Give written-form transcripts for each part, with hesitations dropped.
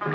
ते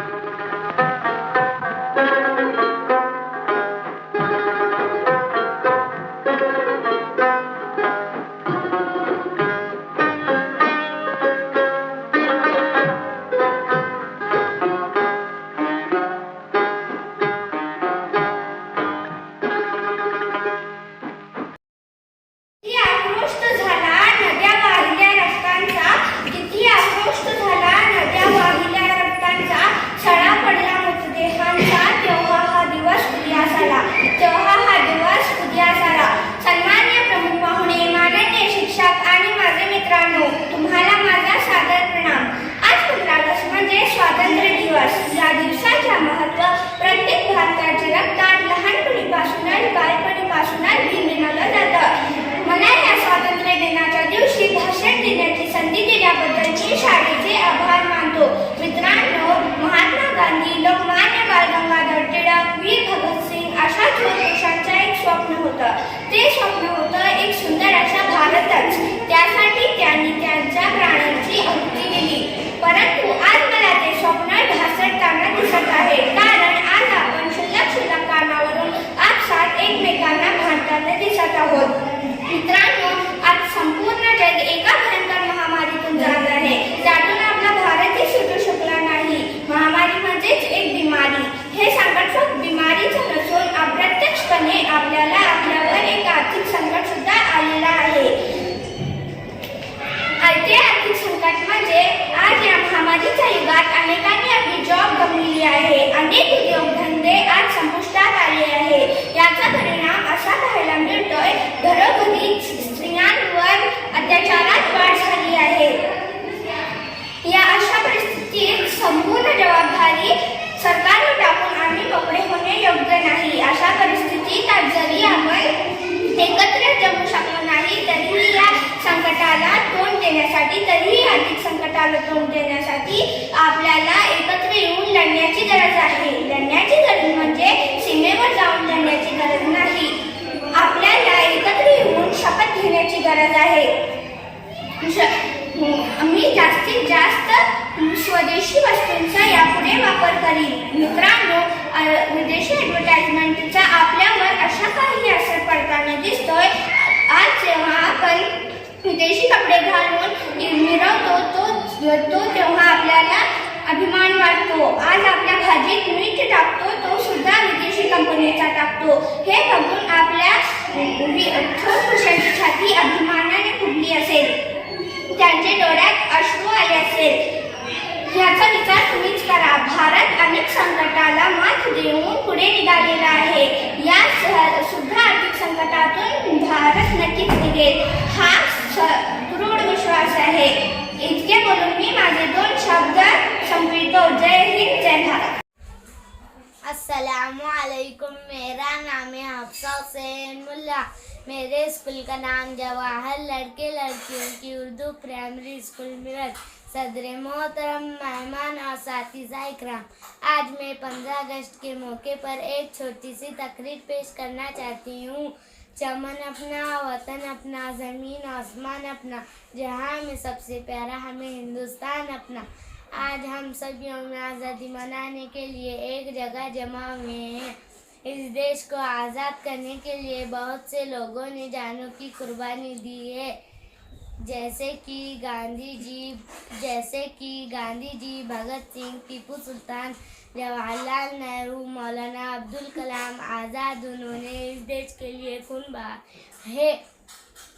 स्वप्न होतं एक सुंदर असा भारतच. त्यासाठी त्यांनी त्यांच्या प्राणांची आहुती दिली. परंतु आज मला ते स्वप्न ढासळताना दिसत आहे, कारण आज आपण क्षुल्लक कारणावरून आपसात एकमेकांना भांडताना दिसत आहोत. मित्रांनो, आज संपूर्ण जग एका भयंकर महामारीतून जात आहे. त्यातून आपला भारतही सुटू शकला नाही. महामारी म्हणजेच एक बिमारी. हे संकट बिमारीचं नसून अप्रत्यक्षपणे आपल्याला आपल्यावर एक आर्थिक संकट सुद्धा आलेला आहे. ते आर्थिक संकट म्हणजे आज या महामारीच्या युगात अनेकांनी आपली जॉब गमावली आहे. अनेक उद्योगधंदे आज संपुष्टात आले आहे. याचा परिणाम असा पाहायला मिळतोय, घरोघरी स्त्रियांवर अत्याचारात वाढ झाली आहे. या अशा परिस्थितीत संपूर्ण जबाबदारी सरकारवर टाकून आम्ही मोकळे होणे योग्य नाही. अशा परिस्थितीत आज जरी आपण एकत्र जमू शकलो नाही, तरीही या संकटाला तोंड देण्यासाठी, तरीही आर्थिक संकटाला तोंड देण्यासाठी आपल्याला एकत्र येऊन लढण्याची गरज आहे. लढण्याची गरज म्हणजे सीमेवर जाऊन लढण्याची गरज नाही. आपल्याला एकत्र येऊन शपथ घेण्याची गरज आहे. मी जास्तीत जास्त स्वदेशी वस्तूंचा यापुढे वापर करीन. मित्रांनो, विदेशी ॲडव्हर्टाइजमेंटचा आपल्यावर अशा काही असर पडताना दिसतोय. आज जेव्हा आपण विदेशी कपडे घालून मिरवतो तो तेव्हा आपल्याला अभिमान वाटतो. आज आपल्या भाजीत मीठ टाकतो तो सुद्धा विदेशी कंपनीचा टाकतो. हे बघून आपल्या थोर पुरुषांची छाती अभिमानाने फुगली असेल, त्यांचे डोळ्यात अश्रू आले असेल. याचा विचार तुम्हीच करा. भारत अनेक संकटाला मात देऊन पुढे निघालेला आहे. या सुद्धा आर्थिक संकटातून भारत नक्कीच निघेल, हा दृढ विश्वास आहे. इतके बोलून मी माझे 2 शब्द संपवितो. जय हिंद, जय भारत. अस्सलामु अलैकुम। मेरा नाम है हफ्सा हुसैन मुल्ला। मेरे स्कूल का नाम जवाहर लड़के लड़कियों की उर्दू प्राइमरी स्कूल मेरठ। सदर मोहतरम, मेहमान और साथीज़ा इकराम, आज मैं 15 अगस्त के मौके पर एक छोटी सी तकरीर पेश करना चाहती हूँ। चमन अपना, वतन अपना, ज़मीन आसमान अपना, जहाँ में सबसे प्यारा हमें हिंदुस्तान अपना। आज हम सब यौम आज़ादी मनाने के लिए एक जगह जमा हुए हैं। इस देश को आज़ाद करने के लिए बहुत से लोगों ने जानों की कुर्बानी दी है, जैसे कि गांधी जी, भगत सिंह, टीपू सुल्तान, जवाहरलाल नेहरू, मौलाना अब्दुल कलाम आज़ाद। उन्होंने इस देश के लिए खून बहा है।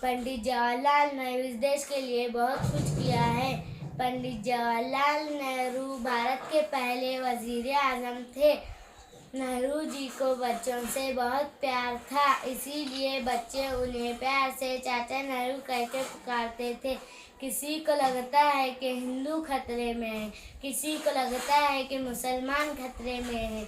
पंडित जवाहरलाल नेहरू इस देश के लिए बहुत कुछ किया है। पंडित जवाहरलाल नेहरू भारत के पहले वज़ीर आज़म थे। नेहरू जी को बच्चों से बहुत प्यार था, इसीलिए बच्चे उन्हें प्यार से चाचा नेहरू कहकर पुकारते थे। किसी को लगता है कि हिंदू खतरे में है, किसी को लगता है कि मुसलमान खतरे में है।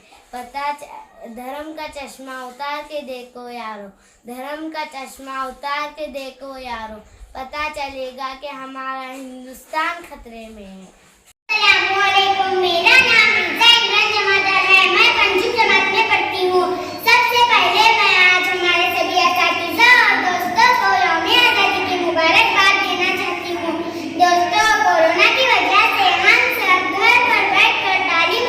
धर्म का चश्मा उतार के देखो यारो, धर्म का चश्मा उतार के देखो यारो, पता चलेगा कि हमारा हिंदुस्तान खतरे में है। अस्सलामुअलैकुम। मेरा नाम रिज़ा इमरान जमादार है। मैं 5वीं जमात में पढ़ती हूँ। सबसे पहले मैं आज हमारे सभी असातिज़ा और दोस्तों को यौम आज़ादी की मुबारकबाद देना चाहती हूँ। दोस्तों, कोरोना की वजह से हम सब घर पर बैठकर तालीम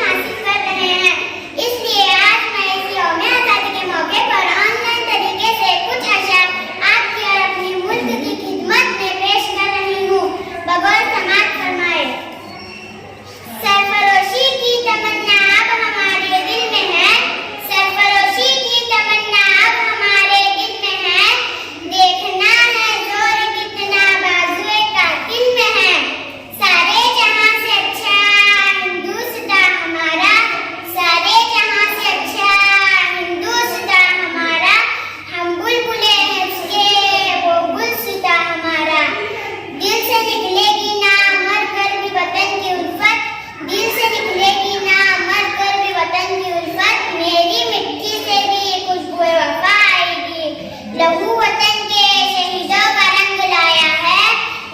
तमन्ना अब हमारे दिल में है, सरफरोशी की तमन्ना अब हमारे दिल में है, देखना है जोर कितना बाजुए कातिल में है, सारे जहां से अच्छा हिंदुस्तान हमारा, सारे जहां से अच्छा हिंदुस्तान हमारा, हम बुलबुले हैं उसके वो गुलसिता हमारा, दिल से निकलेगी ना मर कर भी वतन की उल्फत, दिल से निकलेगी ना मर कर भी वतन की उल्फत, मेरी मिट्टी से भी खुशबू वफा आएगी, लहू वतन के शहीदों का रंग लाया है,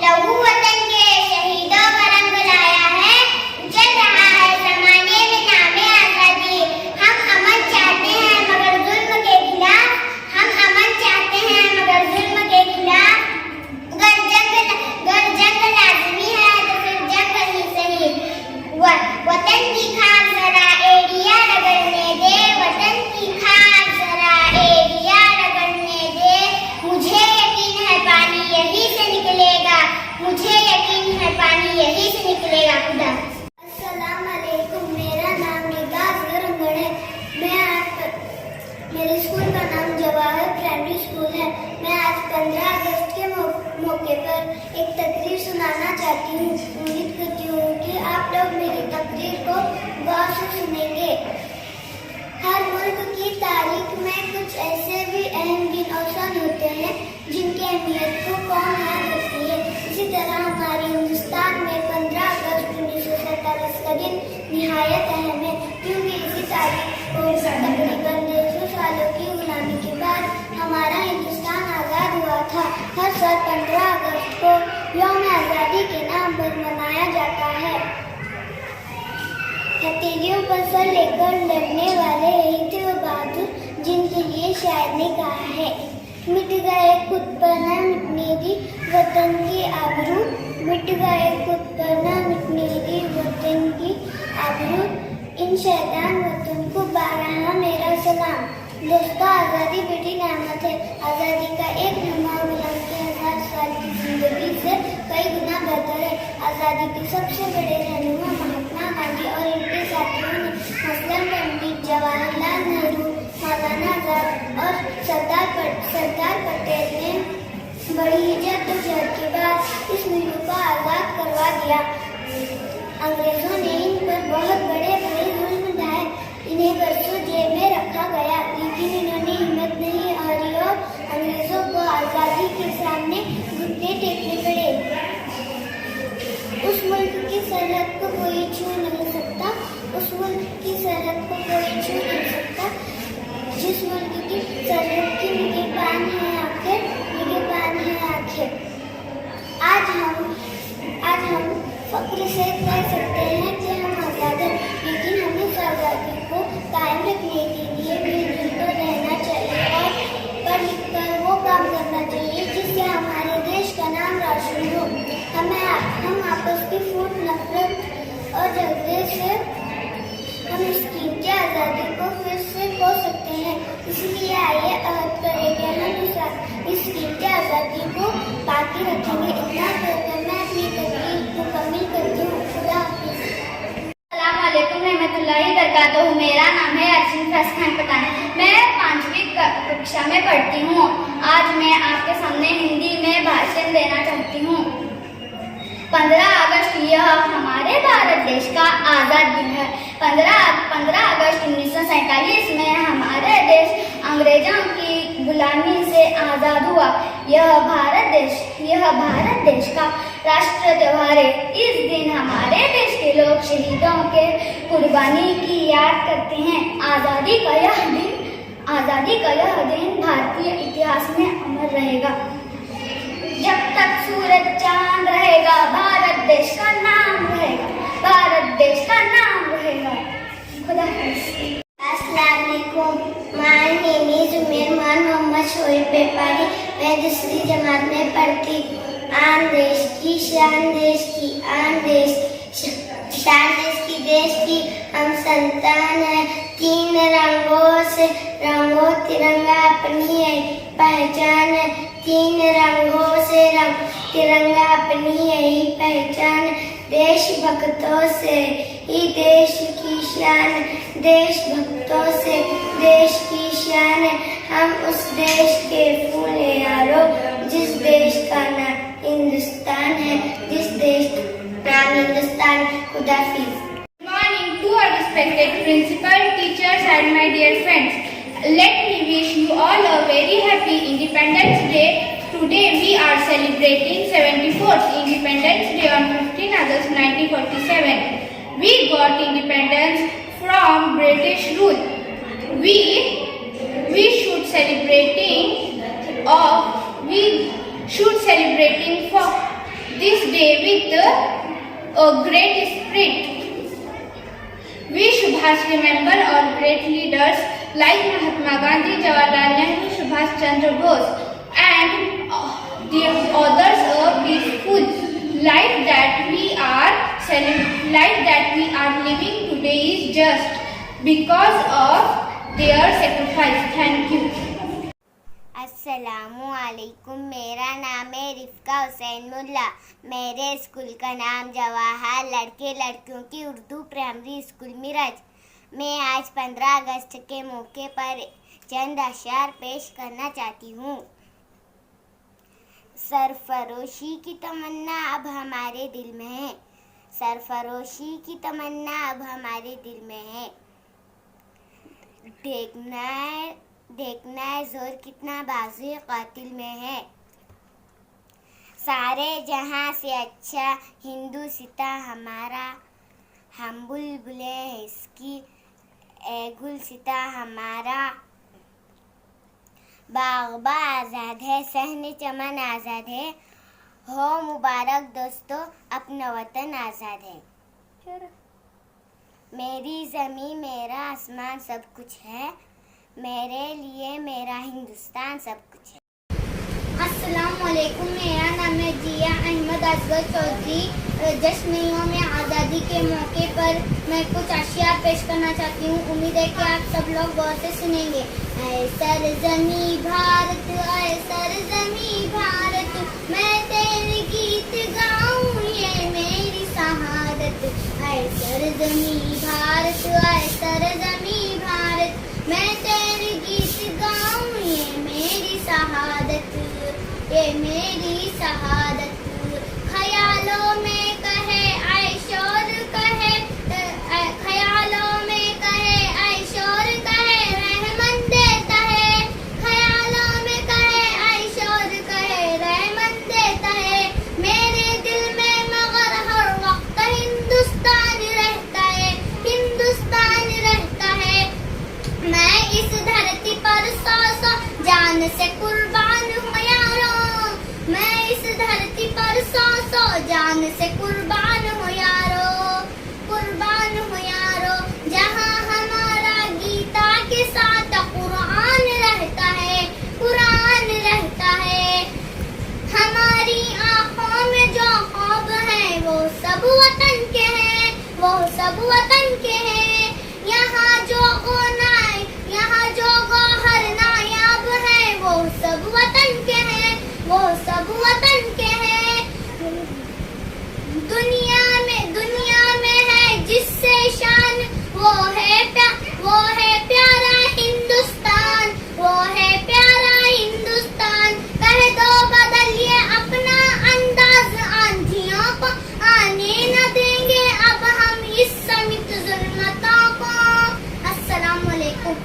लहू वतन के शहीदों का रंग लाया है, जल रहा है जमाने में नामे आजादी, हम अमन चाहते हैं मगर जुल्म के खिलाफ, हम अमन चाहते हैं मगर जुल्म के खिलाफ, अगर जंग लाजमी है तो फिर जंग ही सही, वतन की खाक जरा एरिया रगड़ने दे, वतन की खाक जरा एरिया रगड़ने दे, मुझे यकीन है पानी यहीं से निकलेगा, मुझे यकीन है पानी यहीं से निकलेगा। खुदा अस्सलाम वालेकुम, मेरा नाम निगाह रंगड़ है, मेरे स्कूल का नाम जवाहर प्राइमरी स्कूल है। मैं आज 15 अगस्त के मौके पर एक तकरीर सुनाना चाहती हूँ। उम्मीद करती हूँ कि आप लोग मेरी तकरीर को गौर से सुनेंगे। हर मुल्क की तारीख में कुछ ऐसे भी अहम दिन और सन होते हैं जिनकी अहमियत को कौन याद रखती है। इसी तरह हमारे हिंदुस्तान में 15 अगस्त 1947 का दिन निहायत अहम है, क्योंकि इसी तारीख को तकरीबन 150 सालों की गुलामी के बाद हमारा हिंदुस्तान आज़ाद हुआ था। हर साल 15 अगस्त को यौम आज़ादी के नाम पर मनाया जाता है। हथेलियों पर सर लेकर लड़ने वाले यही थे वो बहादुर जिनके लिए शायर ने कहा है, मिट गए खुद पर न मिटने दी वतन की आबरू, मिट गए खुद पर न मिटने दी वतन की आबरू, इन शैतान वतन को बारहा मेरा सलाम। दोस्तों, आज़ादी बड़ी नेमत है। आज़ादी का एक लम्हा गुलाम के 1000 साल की जिंदगी से कई गुना बेहतर है। आज़ादी के सबसे बड़े रहनुमा महात्मा गांधी और इनके साथियों ने मसलन पंडित जवाहरलाल नेहरू, मौलाना आजाद और सरदार पटेल ने बड़ी जद्दोजहद के बाद इस मुल्क को आज़ाद करवा दिया। अंग्रेजों ने इन पर बहुत बड़े जुल्म ढाए, इन्हें बरसों जेल में रखा गया, लेकिन इन्होंने हिम्मत नहीं हारी और अंग्रेजों को आज़ादी के सामने घुटने टेकने पड़े। उस मुल्क की सरहद को कोई छू नहीं सकता, उस मुल्क की सरहद को कोई छू नहीं सकता, जिस मुल्क की सरहद की निगहबान है आखिर, निगहबान है आखिर। आज हम फख्र से कह सकते हैं कि हम आज़ाद हैं, लेकिन हमें इस आज़ादी को कायम रखने के लिए मिलजुल कर रहना चाहिए और पढ़ लिख कर वो काम करना चाहिए जिससे हमारे देश का नाम रोशन हो। हम आपस की फूट नफरत और झगड़े से हम इस कीमती आज़ादी को फिर से खो सकते हैं। इसलिए आइए अहद करें कि हम इस कीमती आज़ादी को बाकी रखेंगे। इतना कहकर मैं अपनी तकरीर मुकम्मल करती हूँ। खुदा हाफिज़। अस्सलाम वालेकुम रहमतुल्लाहि बरकातहू। मेरा नाम है अर्शिन फैज़ पठान। मैं 5वीं कक्षा में पढ़ती हूँ। आज मैं आपके सामने हिंदी में भाषण देना चाहती हूँ। 15 अगस्त यह हमारे भारत देश का आज़ाद दिन है। 15 अगस्त 1947 में हमारा देश अंग्रेजों की गुलामी से आज़ाद हुआ। यह भारत देश का राष्ट्रीय त्योहार है। इस दिन हमारे देश के लोग शहीदों के कुर्बानी की याद करते हैं। आज़ादी का यह दिन भारतीय इतिहास में अमर रहेगा। जब तक सूरज चांद रहेगा, भारत देश का नाम रहेगा, भारत देश का नाम रहेगा। खुदा हाफिज़। अस्सलाम वालेकुम। माय नेम इज मेहमान मोहम्मद शोएब पेपारी। मैं 2री जमात में पढ़ती। आन देश की शान, देश की आन, देश शान देश की हम संतान है। 3 रंगों से रंगो तिरंगा अपनी है पहचान है। 3 रंगों से तिरंगा अपनी यही पहचान। देशभक्तों से ही देश की शान, देशभक्तों से देश की शान है। हम उस देश के फूल यारों, जिस देश का नाम हिंदुस्तान है, जिस देश का नाम Hindustan. खुदाफिज। Good morning to our respected principal, teachers and my dear friends. Let me wish you all a very happy Independence Day. Today we are celebrating 74th Independence Day on 15 August 1947. We got independence from British rule. We should celebrating for this day with a great spirit. We Subhash remember our great leaders like Mahatma Gandhi, Jawaharlal Nehru, Subhash Chandra Bose, and the others. A peaceful life that we are living today is just because of their sacrifice. Thank you. अस्सलामु अलैकुम। मेरा नाम है रिफ़का हुसैन मुल्ला। मेरे school का नाम जवाहर लड़के लड़कियों की उर्दू प्राइमरी स्कूल मिरज। मैं आज 15 अगस्त के मौके पर चंद अशआर पेश करना चाहती हूँ। सरफरोशी की तमन्ना अब हमारे दिल में है, सरफरोशी की तमन्ना अब हमारे दिल में है। देखना है जोर कितना बाज़ी कातिल में है। सारे जहां से अच्छा हिंदुस्ता हमारा, हम बुलबुलें हैं इसकी ए गुलसिता हमारा। बाग़बा आज़ाद है, सहने चमन आज़ाद है, हो मुबारक दोस्तों अपना वतन आज़ाद है। मेरी ज़मीं मेरा आसमान सब कुछ है, मेरे लिए मेरा हिंदुस्तान सब कुछ है। अस्सलामुअलैकुम। मेरा नाम है जिया अहमद असगर चौधरी। जश्न यौम आज़ादी के मौके पर मैं कुछ अशियार पेश करना चाहती हूँ। उम्मीद है कि आप सब लोग गौर से सुनेंगे। ऐ सरज़मी भारत, ऐ सरज़मी भारत, मैं तेरे गीत गाऊँ ये मेरी शहादत। ऐ सरज़मी भारत, ऐ सरज़मी भारत, मैं तेरे गीत गाऊँ ये मेरी शहादत, ये मेरी शहादत। ख्यालों में कहे ऐशोर कहे, ख्यालों में कहे ऐशोर कहे, रहमत देता है। ख्यालों में कहे ऐशोर कहे, रहमत देता है। मेरे दिल में मगर हर वक्त हिंदुस्तान रहता है, हिंदुस्तान रहता है। मैं इस धरती पर सौ जान से कुर्बान हूँ यारों, मैं इस धरती पर सौ जान से कुर्बान हूँ यारों, कुर्बान हूँ यारों। जहाँ हमारा गीता के साथ कुरान रहता है, कुरान रहता है। हमारी आँखों में जो ख्वाब हैं वो सब वतन के हैं, वो सब वतन के हैं। यहाँ जो गौहर नायाब है वो सब वतन के हैं, वो सब वतन के हैं। दुनिया में है जिससे शान, वो है प्यारा हिंदुस्तान, वो है प्यारा हिंदुस्तान। कह दो बदलिए अपना अंदाज, आंधियों को आने न देंगे अब हम इस समित जुल्मतों को। अस्सलाम वालेकुम।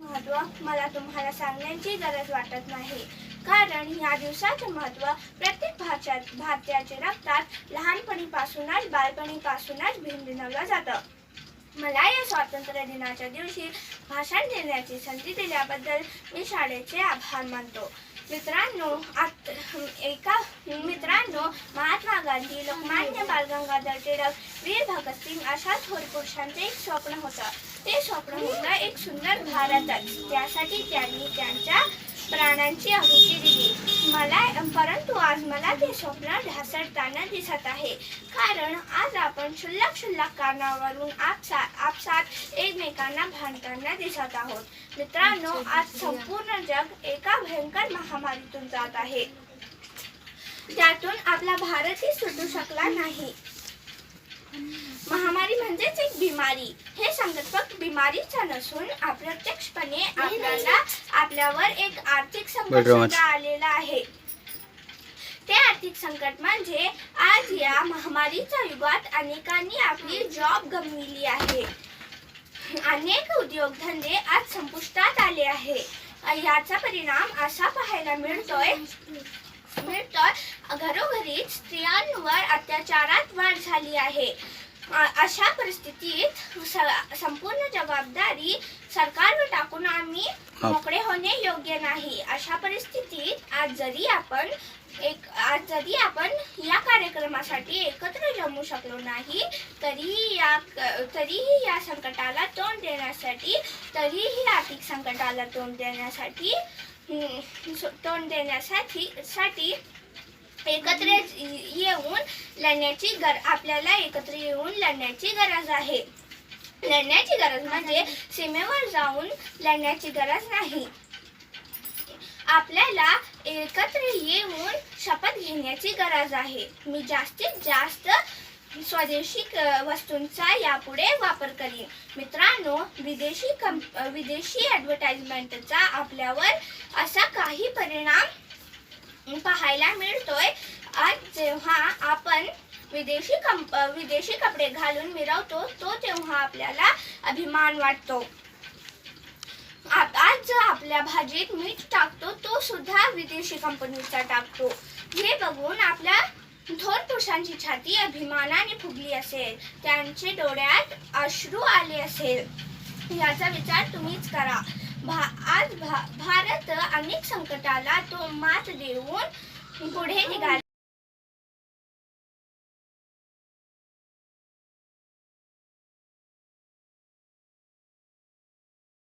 महत्त्व मला तुम्हाला सांगण्याची गरज वाटत नाही, कारण या दिवसाचं महत्त्व प्रत्येक भारतीयाच्या रक्तात लहानपणीपासूनच बालपणीपासूनच भिनभिनवलं जातं। मला या स्वातंत्र्य दिनाच्या दिवशी भाषण देण्याची संधी दिल्याबद्दल मी शाळेचे आभार मानतो। मित्रांनो, महात्मा गांधी, लोकमान्य बाळ गंगाधर टिळक, वीर भगतसिंग अशा थोर पुरुषांचे एक स्वप्न होतं। ते स्वप्न होतं एक सुंदर भारतच। त्यासाठी त्यांनी त्यांच्या प्राणांची आहुती दिली। परंतु आज मला ते स्वप्न ढासळताना दिसत आहे, कारण आज आपण क्षुल्लक कारणावरून आपसात एकमेकांना भांडताना दिसत आहोत। मित्रांनो, आज संपूर्ण जग एका भयंकर महामारीतून जात आहे, त्यातून आपला भारतही सुटू शकला नाही। महामारी म्हणजेच एक बिमारी. हे संकट फक्त बिमारीचं नसून अप्रत्यक्षपणे आपल्यावर एक आर्थिक संकट सुद्धा आलेलं आहे. ते आर्थिक संकट म्हणजे आज या महामारीच्या युगात अनेकांनी आपली जॉब गमावली आहे. अनेक उद्योगधंदे आज संपुष्टात आले आहे. याचा परिणाम असा पाहायला मिळतोय घरोघरी स्त्रियांवर अत्याचारात वाढ झाली आहे. अशा परिस्थितीत संपूर्ण जबाबदारी सरकारवर टाकून आम्ही मोकळे होणे योग्य नाही. अशा परिस्थितीत आज जरी आपण या कार्यक्रमासाठी एकत्र जमू शकलो नाही तरीही या संकटाला तोंड देण्यासाठी आर्थिक संकटाला तोंड देण्यासाठी आपल्याला एकत्र येऊन लढण्याची गरज आहे. लढण्याची गरज म्हणजे सीमेवर जाऊन लढण्याची गरज नाही. आपल्याला एकत्र येऊन शपथ घेण्याची गरज आहे. मी जास्तीत जास्त स्वदेशी वस्तूंचा यापुढे वापर करीन. मित्रांनो, विदेशी ॲडव्हर्टाइजमेंटचा आपल्यावर असा काही परिणाम पाहायला मिळतोय. आज जेव्हा आपण विदेशी कपडे घालून मिरवतो तेव्हा आपल्याला अभिमान वाटतो. आज आपल्या भाजीत मीठ टाकतो तो सुद्धा विदेशी कंपनीचा टाकतो. हे बघून आपल्या थोर पुरुषांची छाती अभिमानाने फुगली असेल, त्यांचे डोळ्यात अश्रू आले असेल. याचा विचार तुम्हीच करा. आज भारत अनेक संकटाला तो मात देऊन पुढे निघाला.